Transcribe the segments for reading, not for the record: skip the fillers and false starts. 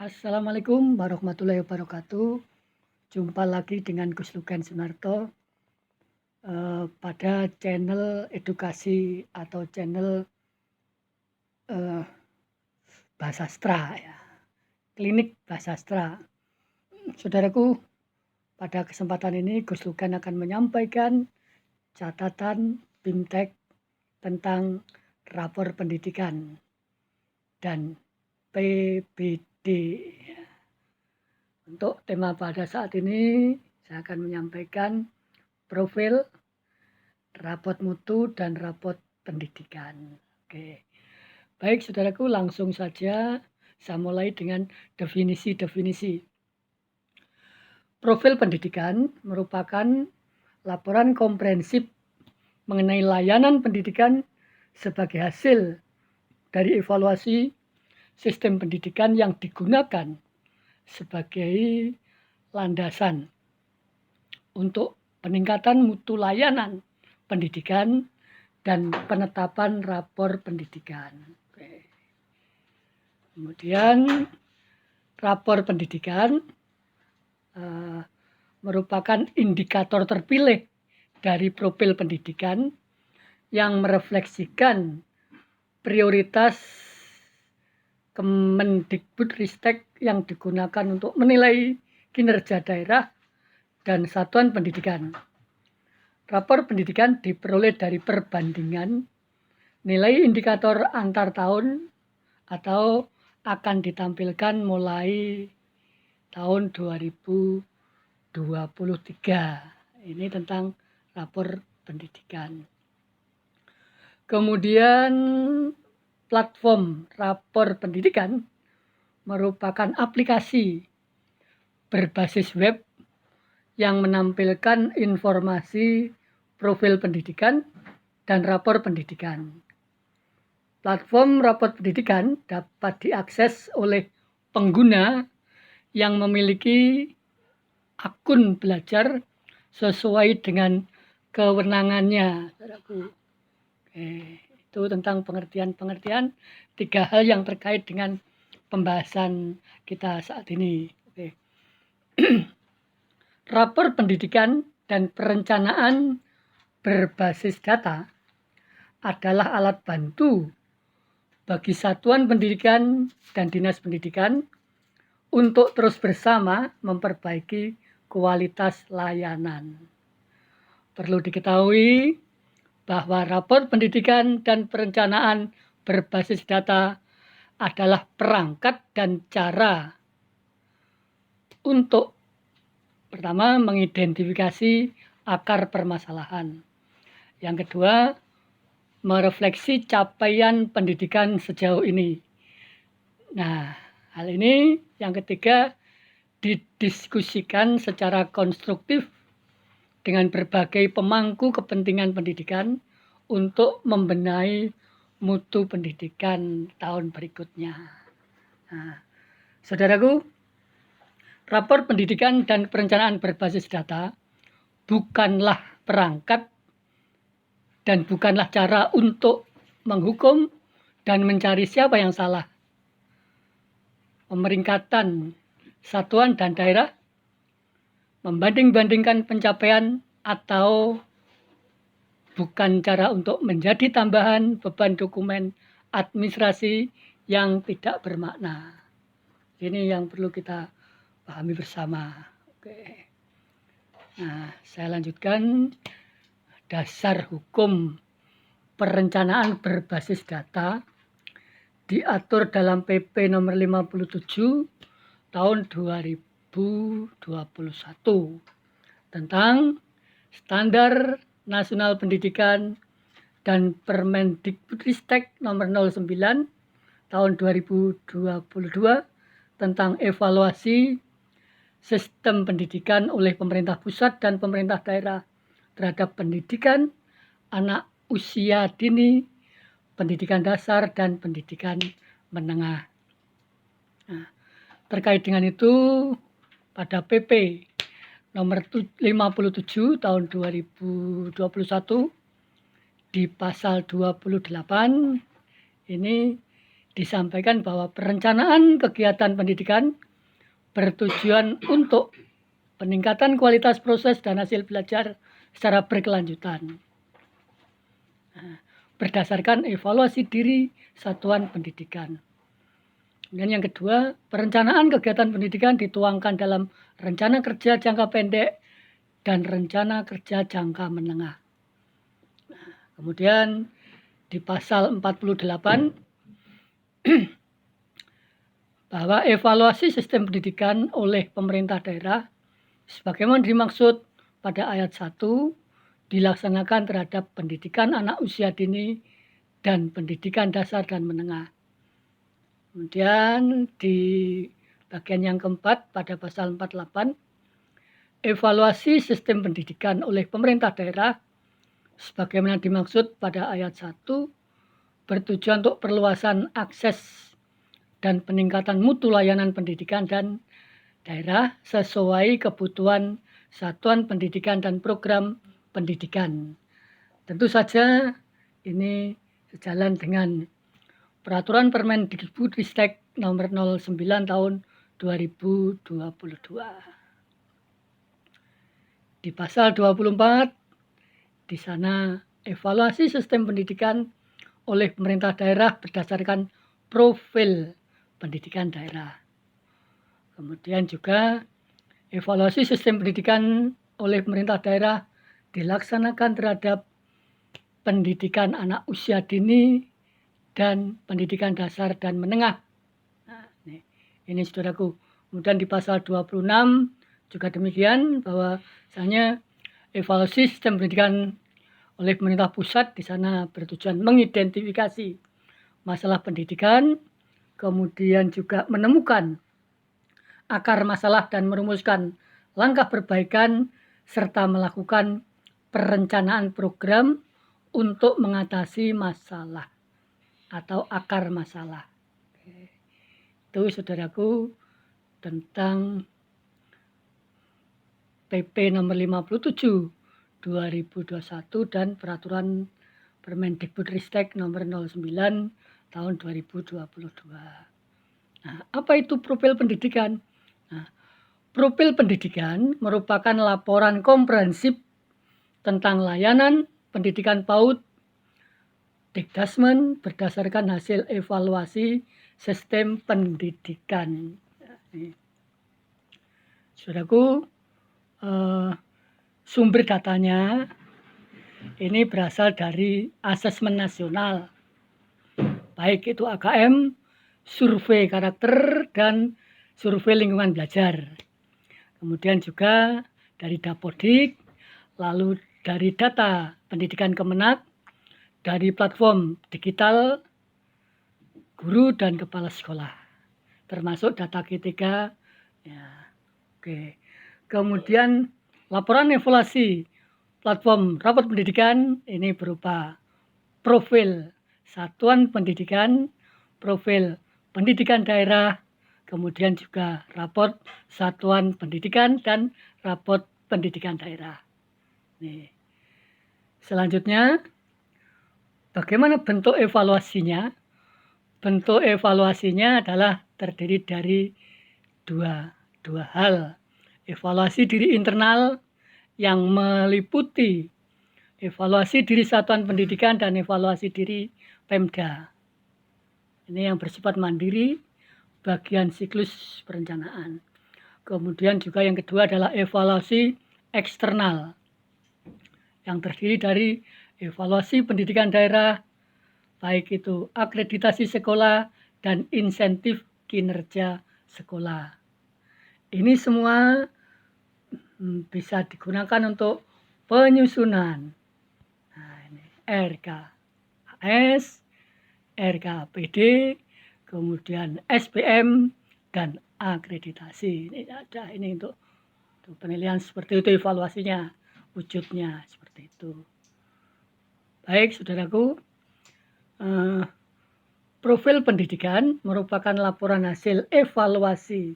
Assalamualaikum warahmatullahi wabarakatuh. Jumpa lagi dengan Gus Luken Sunarto pada channel edukasi atau channel eh, Bahasastra ya, Klinik Bahasastra. Saudaraku, pada kesempatan ini Gus Luken akan menyampaikan catatan BIMTEK tentang rapor pendidikan dan PBD. Untuk tema pada saat ini, saya akan menyampaikan profil, rapot mutu, dan rapot pendidikan. Oke, baik saudaraku, langsung saja saya mulai dengan definisi-definisi. Profil pendidikan merupakan laporan komprehensif mengenai layanan pendidikan sebagai hasil dari evaluasi sistem pendidikan yang digunakan sebagai landasan untuk peningkatan mutu layanan pendidikan dan penetapan rapor pendidikan. Kemudian rapor pendidikan merupakan indikator terpilih dari profil pendidikan yang merefleksikan prioritas Kemendikbudristek yang digunakan untuk menilai kinerja daerah dan satuan pendidikan. Rapor pendidikan diperoleh dari perbandingan nilai indikator antar tahun atau akan ditampilkan mulai tahun 2023. Ini tentang rapor pendidikan. Kemudian platform rapor pendidikan merupakan aplikasi berbasis web yang menampilkan informasi profil pendidikan dan rapor pendidikan. Platform rapor pendidikan dapat diakses oleh pengguna yang memiliki akun belajar sesuai dengan kewenangannya. Itu tentang pengertian-pengertian 3 hal yang terkait dengan pembahasan kita saat ini. Rapor pendidikan dan perencanaan berbasis data adalah alat bantu bagi satuan pendidikan dan dinas pendidikan untuk terus bersama memperbaiki kualitas layanan. Perlu diketahui bahwa rapor pendidikan dan perencanaan berbasis data adalah perangkat dan cara untuk pertama mengidentifikasi akar permasalahan. Yang kedua, merefleksi capaian pendidikan sejauh ini. Nah, hal ini yang ketiga didiskusikan secara konstruktif dengan berbagai pemangku kepentingan pendidikan untuk membenahi mutu pendidikan tahun berikutnya. Nah, saudaraku, rapor pendidikan dan perencanaan berbasis data bukanlah perangkat dan bukanlah cara untuk menghukum dan mencari siapa yang salah. Pemeringkatan satuan dan daerah, membanding-bandingkan pencapaian atau bukan cara untuk menjadi tambahan beban dokumen administrasi yang tidak bermakna. Ini yang perlu kita pahami bersama. Oke. Nah, saya lanjutkan. Dasar hukum perencanaan berbasis data diatur dalam PP nomor 57 tahun 2021 tentang Standar Nasional Pendidikan dan Permendikbudristek nomor 09 tahun 2022 tentang evaluasi sistem pendidikan oleh pemerintah pusat dan pemerintah daerah terhadap pendidikan anak usia dini, pendidikan dasar, dan pendidikan menengah. Nah, terkait dengan itu, pada PP nomor 57 tahun 2021 di pasal 28 ini disampaikan bahwa perencanaan kegiatan pendidikan bertujuan untuk peningkatan kualitas proses dan hasil belajar secara berkelanjutan. Berdasarkan evaluasi diri satuan pendidikan. Dan yang kedua, perencanaan kegiatan pendidikan dituangkan dalam rencana kerja jangka pendek dan rencana kerja jangka menengah. Kemudian di pasal 48 bahwa evaluasi sistem pendidikan oleh pemerintah daerah sebagaimana dimaksud pada ayat 1 dilaksanakan terhadap pendidikan anak usia dini dan pendidikan dasar dan menengah. Kemudian di bagian yang keempat pada pasal 48, evaluasi sistem pendidikan oleh pemerintah daerah sebagaimana dimaksud pada ayat 1 bertujuan untuk perluasan akses dan peningkatan mutu layanan pendidikan dan daerah sesuai kebutuhan satuan pendidikan dan program pendidikan. Tentu saja ini sejalan dengan Peraturan Permendikbudristek nomor 09 tahun 2022. Di pasal 24, di sana evaluasi sistem pendidikan oleh pemerintah daerah berdasarkan profil pendidikan daerah. Kemudian juga evaluasi sistem pendidikan oleh pemerintah daerah dilaksanakan terhadap pendidikan anak usia dini dan pendidikan dasar dan menengah. Nah, ini saudaraku. Kemudian di pasal 26 juga demikian bahwa misalnya evaluasi sistem pendidikan oleh pemerintah pusat di sana bertujuan mengidentifikasi masalah pendidikan, kemudian juga menemukan akar masalah dan merumuskan langkah perbaikan serta melakukan perencanaan program untuk mengatasi masalah atau akar masalah. Itu saudaraku tentang PP nomor 57 2021 dan Peraturan Permendikbudristek nomor 09 tahun 2022. Nah, apa itu profil pendidikan? Nah, profil pendidikan merupakan laporan komprehensif tentang layanan pendidikan PAUD Dikdasmen berdasarkan hasil evaluasi sistem pendidikan. Saudaraku, sumber datanya ini berasal dari asesmen nasional, baik itu AKM, survei karakter, dan survei lingkungan belajar. Kemudian juga dari Dapodik, lalu dari data pendidikan Kemenak, dari platform digital guru dan kepala sekolah, termasuk data G3. Ya, oke. Kemudian laporan evaluasi platform rapor pendidikan ini berupa profil satuan pendidikan, profil pendidikan daerah, kemudian juga rapor satuan pendidikan dan rapor pendidikan daerah. Nih. Selanjutnya, bagaimana bentuk evaluasinya? Bentuk evaluasinya adalah terdiri dari dua hal. Evaluasi diri internal yang meliputi evaluasi diri satuan pendidikan dan evaluasi diri Pemda. Ini yang bersifat mandiri, bagian siklus perencanaan. Kemudian juga yang kedua adalah evaluasi eksternal yang terdiri dari evaluasi pendidikan daerah, baik itu akreditasi sekolah dan insentif kinerja sekolah. Ini semua bisa digunakan untuk penyusunan. Nah, ini RKAS, RKPD, kemudian SPM dan akreditasi. Ini ada ini untuk penilaian seperti itu, evaluasinya, wujudnya seperti itu. Baik, saudaraku. Profil pendidikan merupakan laporan hasil evaluasi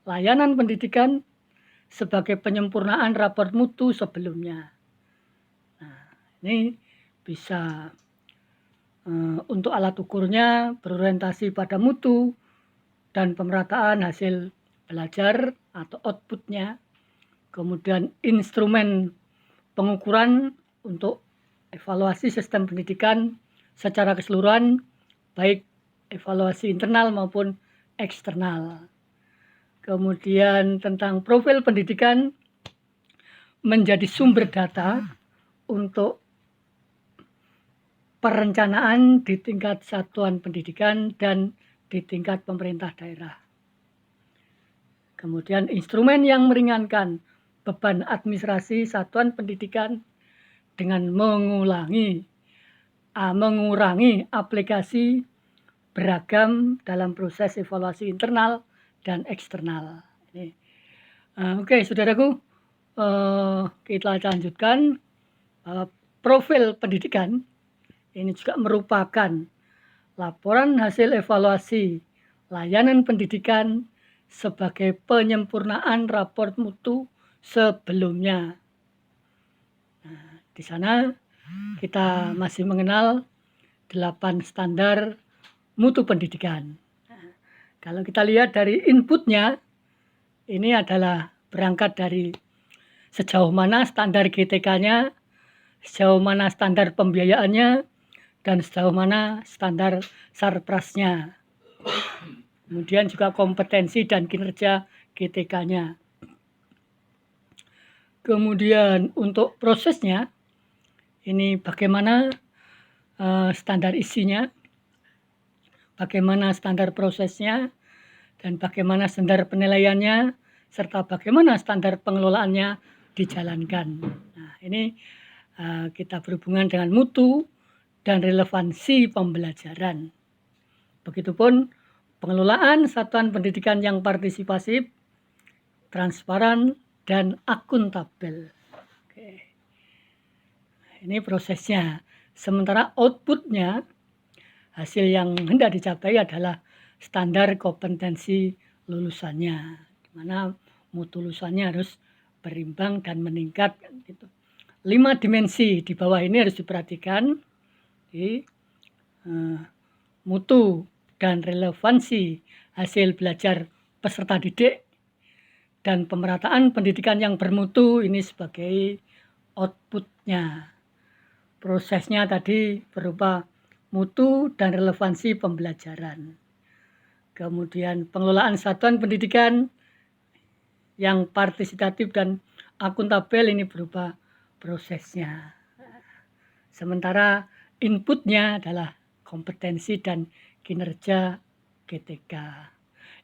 layanan pendidikan sebagai penyempurnaan rapor mutu sebelumnya. Nah, ini bisa Untuk alat ukurnya berorientasi pada mutu dan pemerataan hasil belajar atau outputnya. Kemudian instrumen pengukuran untuk evaluasi sistem pendidikan secara keseluruhan, baik evaluasi internal maupun eksternal. Kemudian tentang profil pendidikan menjadi sumber data untuk perencanaan di tingkat satuan pendidikan dan di tingkat pemerintah daerah. Kemudian instrumen yang meringankan beban administrasi satuan pendidikan dengan mengurangi aplikasi beragam dalam proses evaluasi internal dan eksternal. Oke, saudaraku, kita lanjutkan. Profil pendidikan ini juga merupakan laporan hasil evaluasi layanan pendidikan sebagai penyempurnaan raport mutu sebelumnya. Nah, di sana kita masih mengenal 8 standar mutu pendidikan. Nah, kalau kita lihat dari inputnya, ini adalah berangkat dari sejauh mana standar GTK-nya, sejauh mana standar pembiayaannya, dan sejauh mana standar sarprasnya. Kemudian juga kompetensi dan kinerja GTK-nya. Kemudian untuk prosesnya, ini bagaimana standar isinya, bagaimana standar prosesnya, dan bagaimana standar penilaiannya, serta bagaimana standar pengelolaannya dijalankan. Nah, ini kita berhubungan dengan mutu dan relevansi pembelajaran. Begitupun pengelolaan satuan pendidikan yang partisipasif, transparan, dan akuntabel. Oke. Ini prosesnya. Sementara outputnya, hasil yang hendak dicapai adalah standar kompetensi lulusannya, di mana mutu lulusannya harus berimbang dan meningkat. 5 dimensi di bawah ini harus diperhatikan. Mutu dan relevansi hasil belajar peserta didik dan pemerataan pendidikan yang bermutu ini sebagai outputnya. Prosesnya tadi berupa mutu dan relevansi pembelajaran. Kemudian pengelolaan satuan pendidikan yang partisipatif dan akuntabel ini berupa prosesnya. Sementara inputnya adalah kompetensi dan kinerja GTK.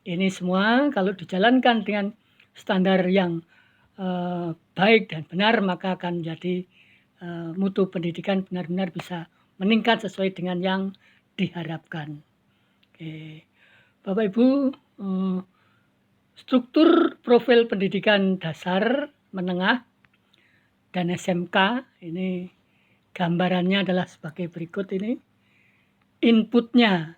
Ini semua kalau dijalankan dengan standar yang baik dan benar, maka akan menjadi mutu pendidikan benar-benar bisa meningkat sesuai dengan yang diharapkan. Oke. Bapak Ibu, struktur profil pendidikan dasar, menengah, dan SMK ini gambarannya adalah sebagai berikut ini. Inputnya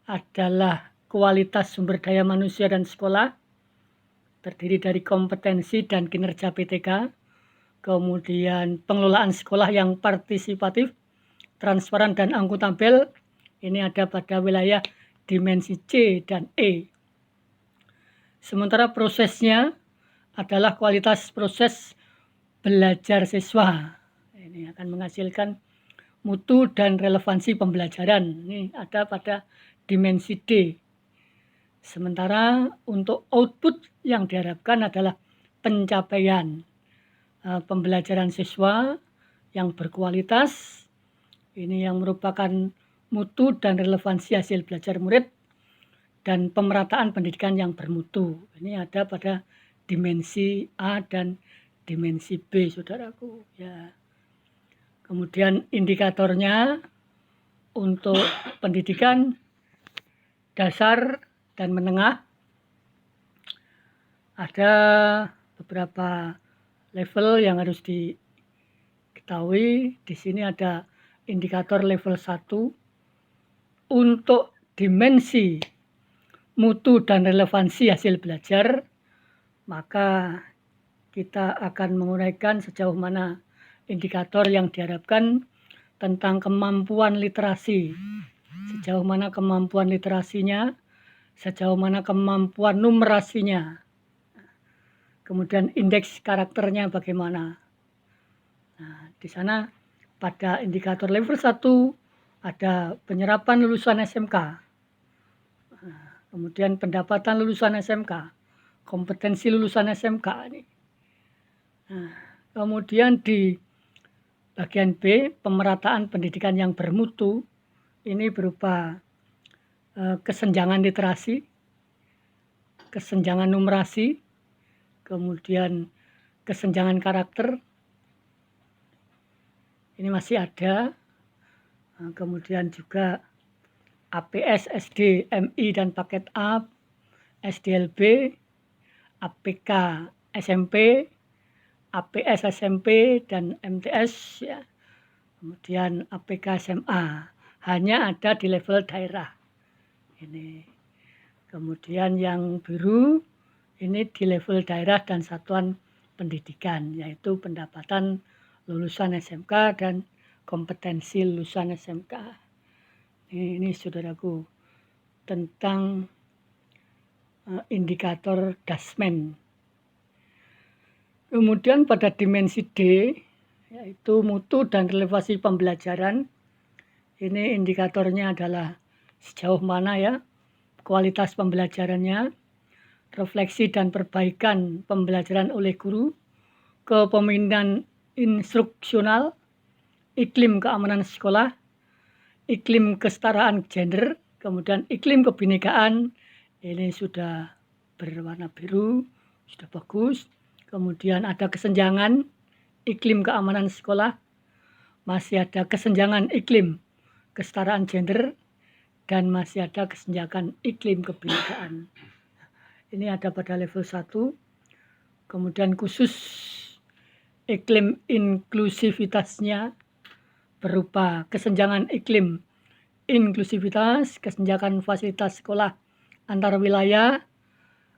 adalah kualitas sumber daya manusia dan sekolah, terdiri dari kompetensi dan kinerja PTK, kemudian pengelolaan sekolah yang partisipatif, transparan, dan akuntabel, ini ada pada wilayah dimensi C dan E. Sementara prosesnya adalah kualitas proses belajar siswa, ini akan menghasilkan mutu dan relevansi pembelajaran, ini ada pada dimensi D. Sementara untuk output yang diharapkan adalah pencapaian pembelajaran siswa yang berkualitas, ini yang merupakan mutu dan relevansi hasil belajar murid, dan pemerataan pendidikan yang bermutu. Ini ada pada dimensi A dan dimensi B, saudaraku. Ya. Kemudian indikatornya untuk pendidikan dasar dan menengah ada beberapa level yang harus diketahui. Di sini ada indikator level 1 untuk dimensi mutu dan relevansi hasil belajar, maka kita akan menguraikan sejauh mana indikator yang diharapkan tentang kemampuan literasi. Sejauh mana kemampuan literasinya, sejauh mana kemampuan numerasinya. Kemudian indeks karakternya bagaimana. Nah, di sana pada indikator level 1 ada penyerapan lulusan SMK. Kemudian pendapatan lulusan SMK, kompetensi lulusan SMK ini. Nah, kemudian di bagian B, pemerataan pendidikan yang bermutu, ini berupa kesenjangan literasi, kesenjangan numerasi, kemudian kesenjangan karakter, ini masih ada. Nah, kemudian juga APS, SD, MI, dan paket A, SDLB, APK, SMP, APS SMP, dan MTS, ya. Kemudian APK SMA, hanya ada di level daerah. Ini. Kemudian yang biru, ini di level daerah dan satuan pendidikan, yaitu pendapatan lulusan SMK dan kompetensi lulusan SMK. Ini saudaraku tentang indikator Dasmen. Kemudian pada dimensi D, yaitu mutu dan relevasi pembelajaran, ini indikatornya adalah sejauh mana ya kualitas pembelajarannya, refleksi dan perbaikan pembelajaran oleh guru, kepemimpinan instruksional, iklim keamanan sekolah, iklim kesetaraan gender, kemudian iklim kebinekaan, ini sudah berwarna biru, sudah bagus. Kemudian ada kesenjangan iklim keamanan sekolah, masih ada kesenjangan iklim kesetaraan gender, dan masih ada kesenjangan iklim kebinekaan. Ini ada pada level 1. Kemudian khusus iklim inklusivitasnya berupa kesenjangan iklim inklusivitas, kesenjangan fasilitas sekolah antar wilayah,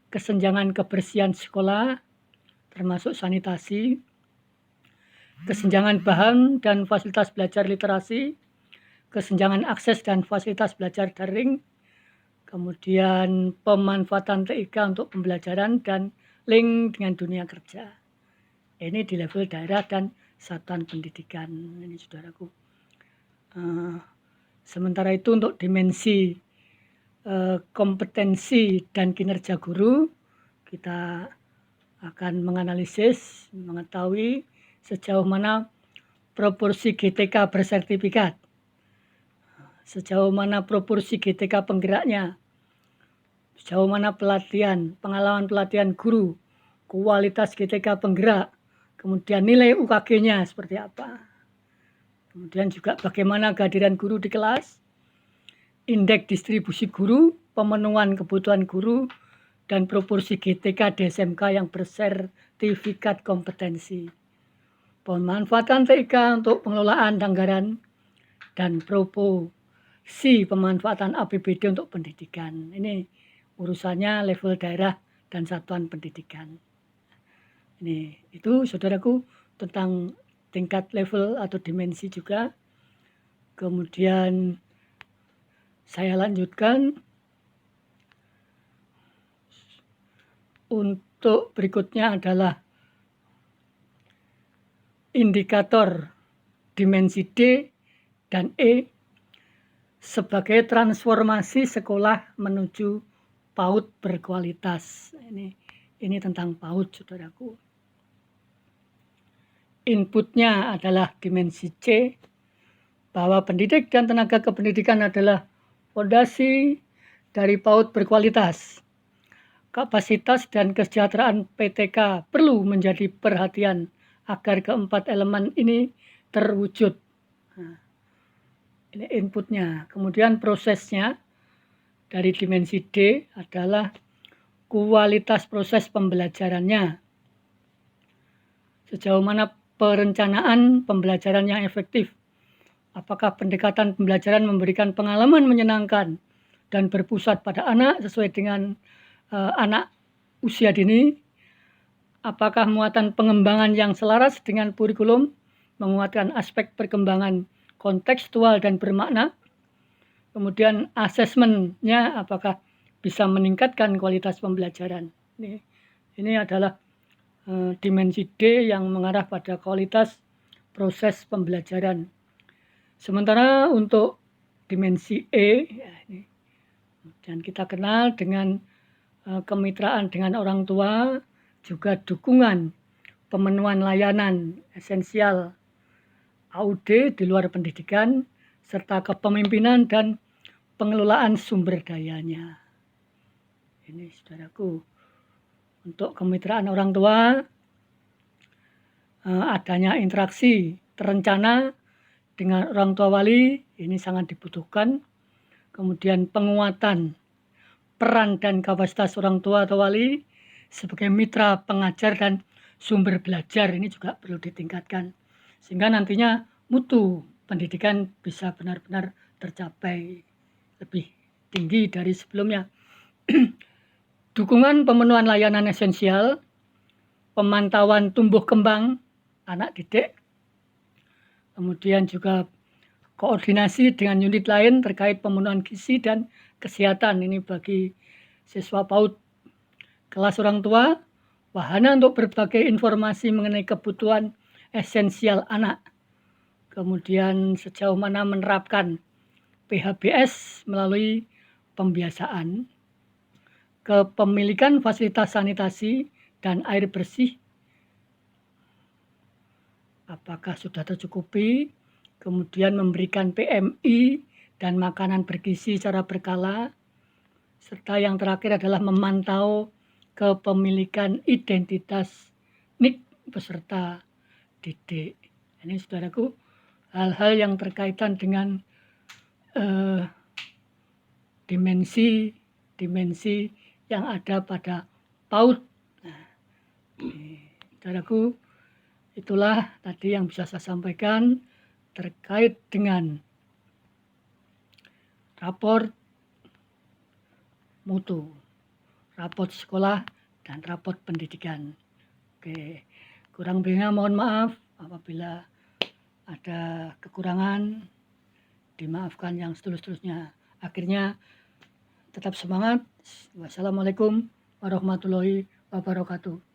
kesenjangan kebersihan sekolah, termasuk sanitasi, kesenjangan bahan dan fasilitas belajar literasi, kesenjangan akses dan fasilitas belajar daring, kemudian pemanfaatan TIK untuk pembelajaran dan link dengan dunia kerja. Ini di level daerah dan satuan pendidikan. Ini saudaraku. Sementara itu untuk dimensi kompetensi dan kinerja guru, kita akan menganalisis, mengetahui sejauh mana proporsi GTK bersertifikat, sejauh mana proporsi GTK penggeraknya, sejauh mana pelatihan, pengalaman pelatihan guru, kualitas GTK penggerak, kemudian nilai UKG-nya seperti apa. Kemudian juga bagaimana kehadiran guru di kelas, indeks distribusi guru, pemenuhan kebutuhan guru, dan proporsi GTK DSMK yang bersertifikat kompetensi. Pemanfaatan TIK untuk pengelolaan anggaran, dan proporsi pemanfaatan APBD untuk pendidikan. Ini urusannya level daerah dan satuan pendidikan. Ini itu saudaraku tentang tingkat level atau dimensi juga. Kemudian saya lanjutkan untuk berikutnya adalah indikator dimensi D dan E sebagai transformasi sekolah menuju PAUD berkualitas. Ini tentang PAUD, saudaraku. Inputnya adalah dimensi C, bahwa pendidik dan tenaga kependidikan adalah fondasi dari PAUD berkualitas. Kapasitas dan kesejahteraan PTK perlu menjadi perhatian agar keempat elemen ini terwujud. Nah, ini inputnya. Kemudian prosesnya dari dimensi D adalah kualitas proses pembelajarannya. Sejauh mana perencanaan pembelajaran yang efektif. Apakah pendekatan pembelajaran memberikan pengalaman menyenangkan dan berpusat pada anak sesuai dengan anak usia dini? Apakah muatan pengembangan yang selaras dengan kurikulum menguatkan aspek perkembangan kontekstual dan bermakna. Kemudian asesmennya apakah bisa meningkatkan kualitas pembelajaran. Ini adalah dimensi D yang mengarah pada kualitas proses pembelajaran. Sementara untuk dimensi E, dan kita kenal dengan kemitraan dengan orang tua, juga dukungan pemenuhan layanan esensial AUD di luar pendidikan, serta kepemimpinan dan pengelolaan sumber dayanya. Ini saudaraku, untuk kemitraan orang tua, adanya interaksi terencana dengan orang tua wali, ini sangat dibutuhkan. Kemudian penguatan peran dan kapasitas orang tua atau wali sebagai mitra pengajar dan sumber belajar, ini juga perlu ditingkatkan. Sehingga nantinya mutu pendidikan bisa benar-benar tercapai lebih tinggi dari sebelumnya. Dukungan pemenuhan layanan esensial, pemantauan tumbuh kembang anak didik, kemudian juga koordinasi dengan unit lain terkait pemenuhan gizi dan kesehatan. Ini bagi siswa PAUD. Kelas orang tua, wahana untuk berbagai informasi mengenai kebutuhan esensial anak. Kemudian sejauh mana menerapkan PHBS melalui pembiasaan, kepemilikan fasilitas sanitasi dan air bersih, apakah sudah tercukupi, kemudian memberikan PMI dan makanan bergizi secara berkala, serta yang terakhir adalah memantau kepemilikan identitas NIK peserta didik. Ini saudaraku, hal-hal yang berkaitan dengan dimensi yang ada pada PAUD. Nah, saudaraku, itulah tadi yang bisa saya sampaikan terkait dengan raport mutu, raport sekolah, dan raport pendidikan. Oke, kurang lebihnya mohon maaf apabila ada kekurangan, dimaafkan yang setulus-tulusnya. Akhirnya tetap semangat. Wassalamualaikum warahmatullahi wabarakatuh.